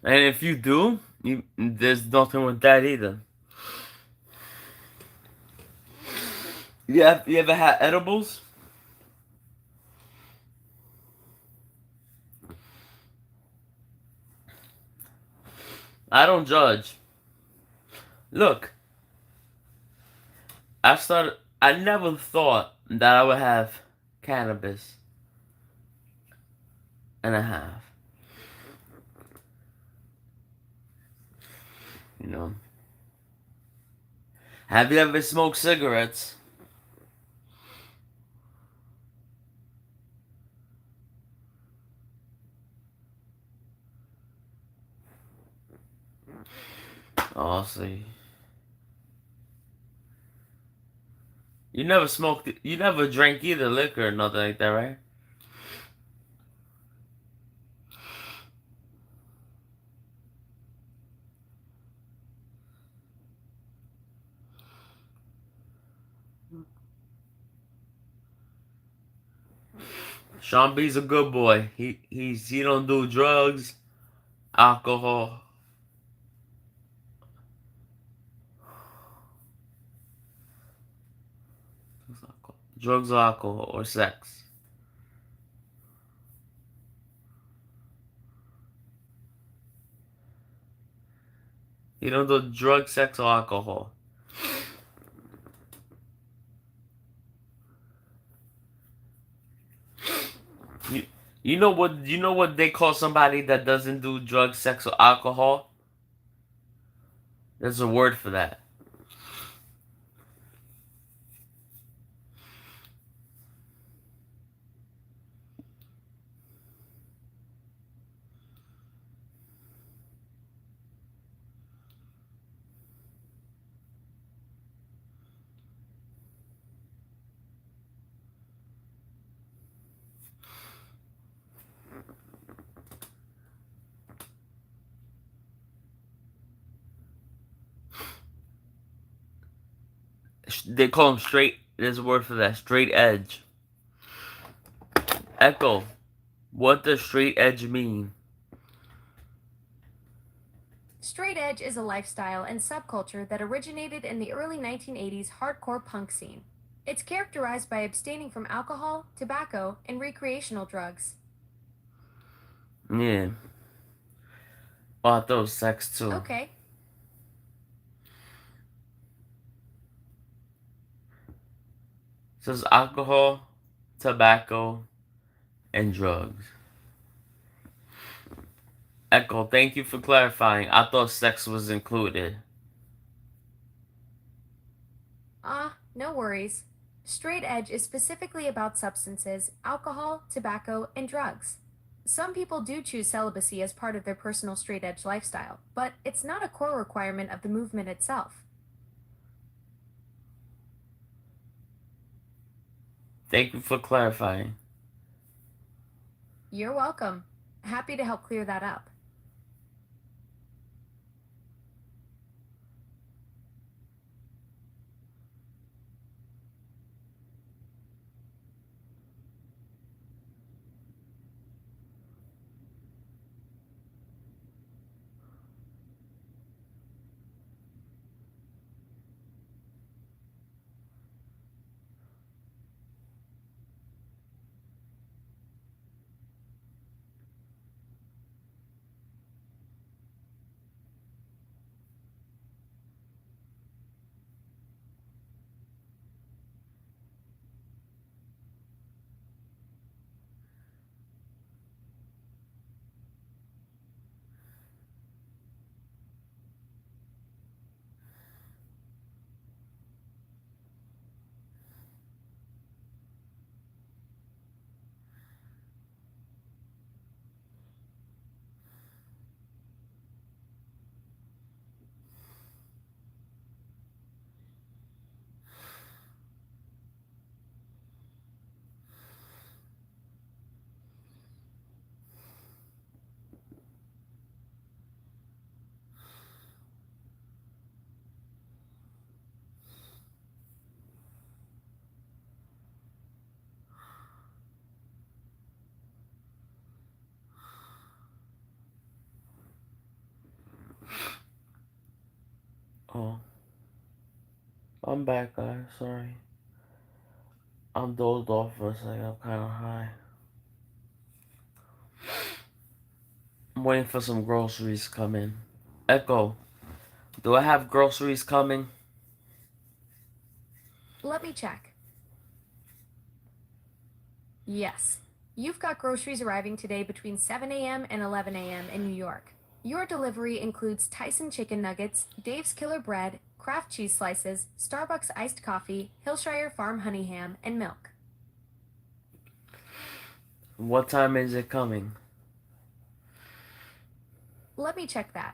And if you do, there's nothing with that either. You ever had edibles? I don't judge. Look, I never thought that I would have cannabis and I have. You know. Have you ever smoked cigarettes? Oh, see. You never smoked, you never drank either liquor or nothing like that, right? Sean B's a good boy. He don't do drugs, alcohol. Drugs or alcohol or sex. You don't do drugs, sex, or alcohol. You know what they call somebody that doesn't do drugs, sex, or alcohol? There's a word for that. They call them straight. There's a word for that. Straight edge. Echo. What does straight edge mean? Straight edge is a lifestyle and subculture that originated in the early 1980s hardcore punk scene. It's characterized by abstaining from alcohol, tobacco, and recreational drugs. Yeah. Well, I thought it was sex too. Okay. It says alcohol, tobacco, and drugs. Echo, thank you for clarifying. I thought sex was included. No worries. Straight edge is specifically about substances, alcohol, tobacco, and drugs. Some people do choose celibacy as part of their personal straight edge lifestyle, but it's not a core requirement of the movement itself. Thank you for clarifying. You're welcome. Happy to help clear that up. Oh. I'm back, guys. Sorry. I'm dozed off for a second. I'm kind of high. I'm waiting for some groceries to come in. Echo, do I have groceries coming? Let me check. Yes. You've got groceries arriving today between 7 a.m. and 11 a.m. in New York. Your delivery includes Tyson chicken nuggets, Dave's Killer Bread, Kraft cheese slices, Starbucks iced coffee, Hillshire Farm honey ham, and milk. What time is it coming? Let me check that.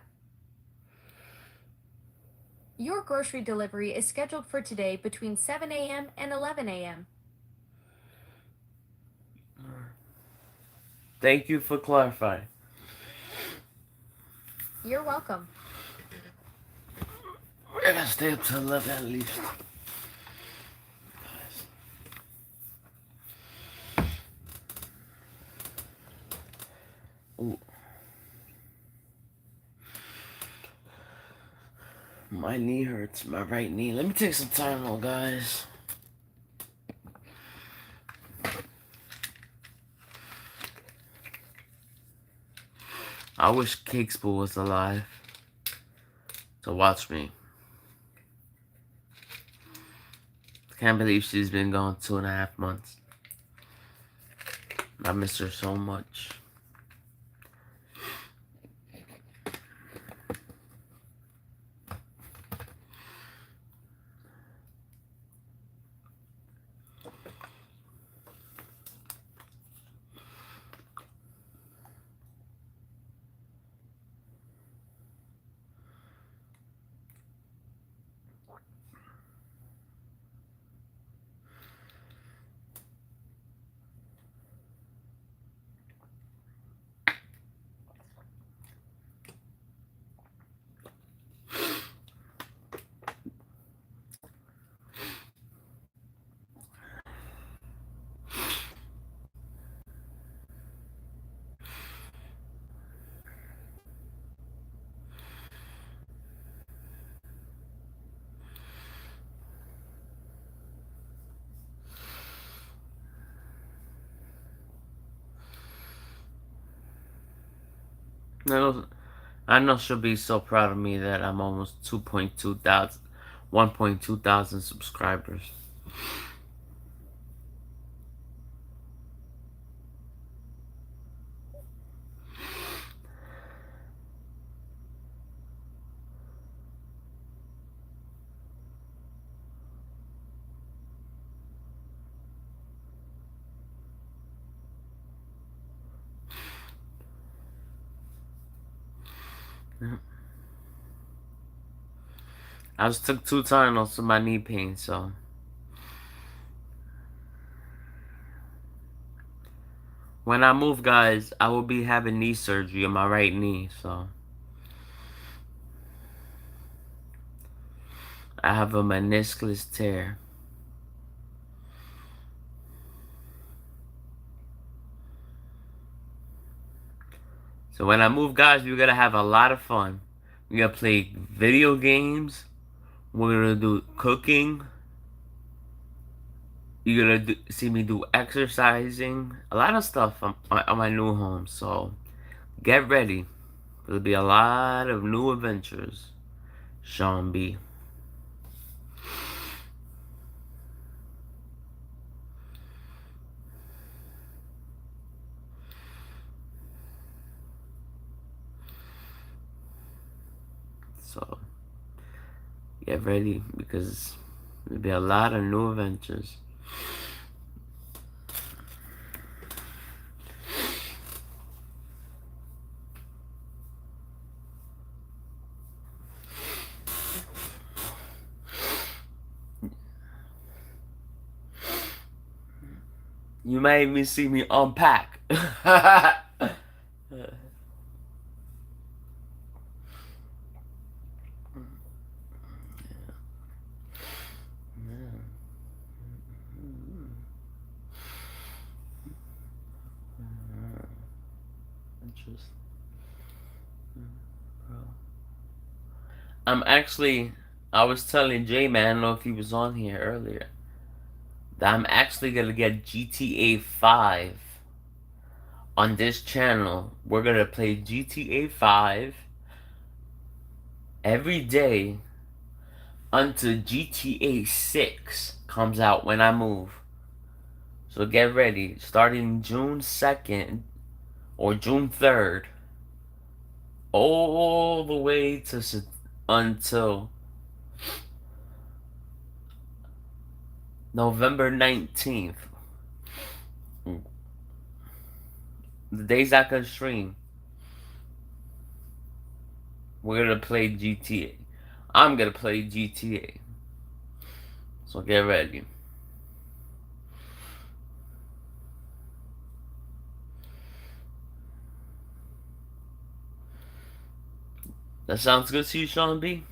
Your grocery delivery is scheduled for today between 7 a.m. and 11 a.m. Thank you for clarifying. You're welcome. I gotta stay up till 11 at least. Ooh. My knee hurts, my right knee. Let me take some time though, guys. I wish Cake Spool was alive to watch me. Can't believe she's been gone 2.5 months. I miss her so much. I know she'll be so proud of me that I'm almost 2.2 thousand, 1.2 thousand subscribers. I just took 2 Tylenols for my knee pain, so. When I move, guys, I will be having knee surgery on my right knee, so. I have a meniscus tear. So when I move, guys, we're gonna have a lot of fun. We're gonna play video games. We're gonna do cooking. You're gonna see me do exercising. A lot of stuff on my new home. So get ready. There'll be a lot of new adventures. Sean B. So get ready because there'll be a lot of new adventures. You might even see me unpack. I was telling J-Man, I don't know if he was on here earlier, that I'm actually gonna get GTA 5 on this channel. We're gonna play GTA 5 every day until GTA 6 comes out when I move. So get ready. Starting June 2nd or June 3rd, all the way to until November 19th. The days I can stream, we're gonna play GTA. I'm gonna play GTA. So get ready. That sounds good to you, Sean B?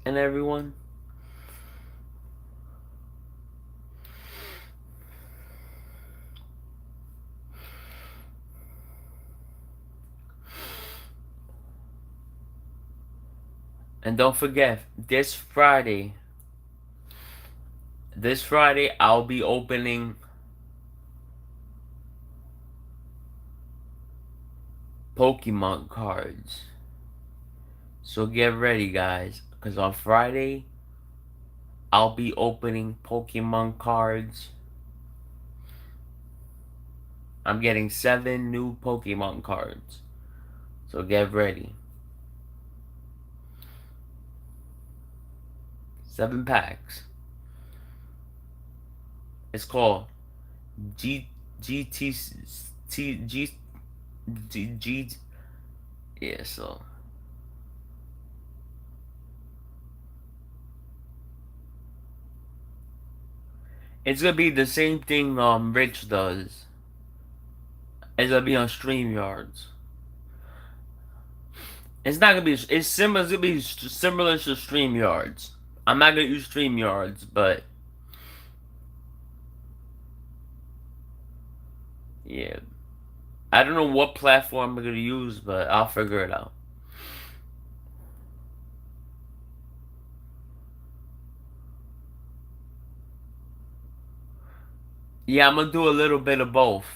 And everyone? And don't forget, this Friday, I'll be opening Pokemon cards. So get ready, guys, because on Friday, I'll be opening Pokemon cards. I'm getting 7 new Pokemon cards. So get ready. 7 packs. It's called G G T T G G G. Yeah, so it's gonna be the same thing Rich does. It's gonna be on StreamYards. It's not gonna be. It's similar. It's gonna be similar to StreamYards. I'm not gonna use StreamYards, but yeah, I don't know what platform I'm gonna use, but I'll figure it out. Yeah, I'm gonna do a little bit of both.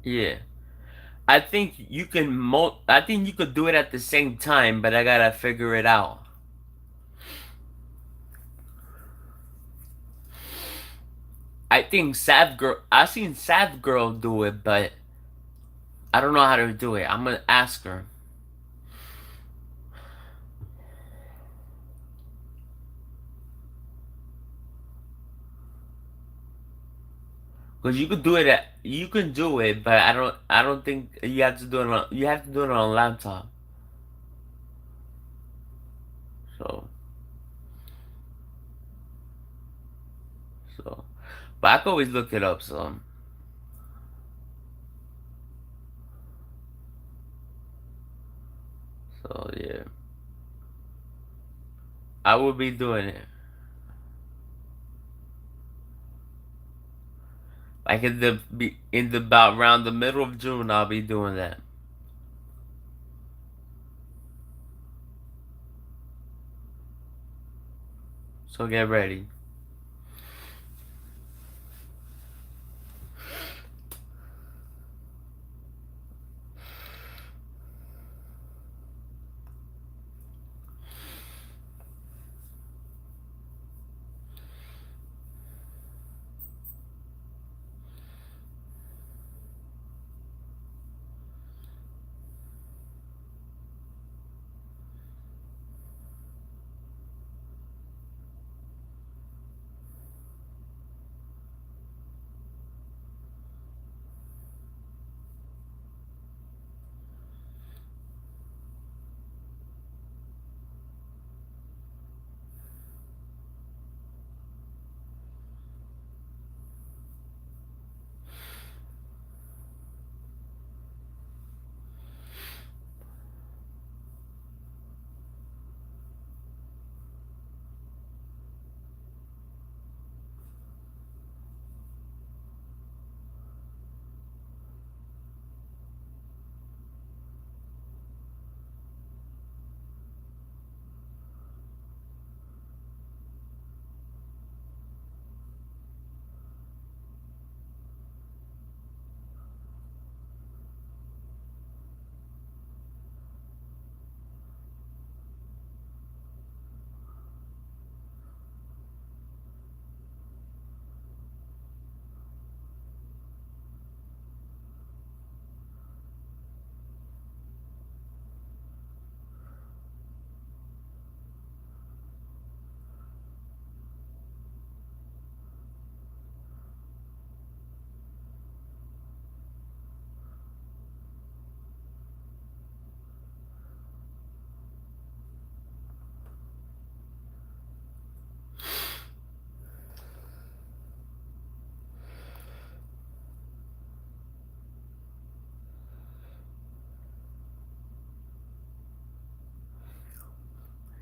Yeah. I think you can I think you could do it at the same time, but I gotta figure it out. I think I seen Sav Girl do it, but I don't know how to do it. I'm gonna ask her. Cause you could do it you can do it, but I don't think you have to do it on you have to do it on a laptop. So so but I can always look it up, so yeah. I will be doing it. Like in the about around the middle of June I'll be doing that. So get ready.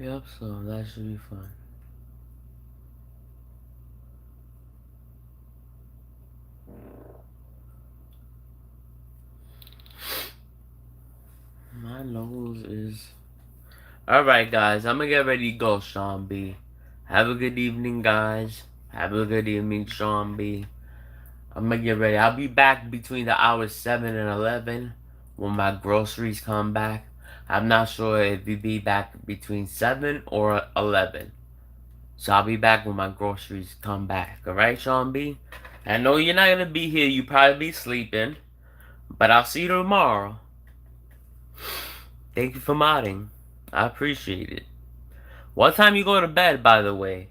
Yep, so that should be fun. My nose is alright guys, I'm gonna get ready to go, Sean B. Have a good evening, guys. Have a good evening, Sean B. I'm gonna get ready. I'll be back between the hours 7 and 11 when my groceries come back. I'm not sure if we be back between 7 or 11. So I'll be back when my groceries come back. Alright, Sean B? I know you're not gonna be here. You probably be sleeping. But I'll see you tomorrow. Thank you for modding. I appreciate it. What time you go to bed, by the way?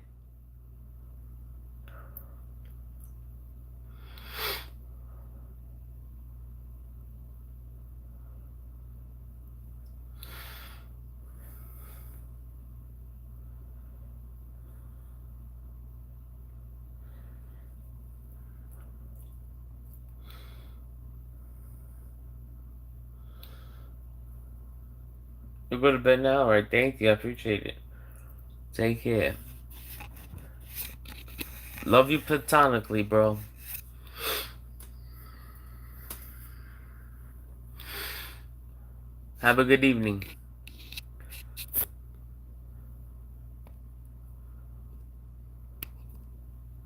You go to bed now? Alright, thank you. I appreciate it. Take care. Love you platonically, bro. Have a good evening.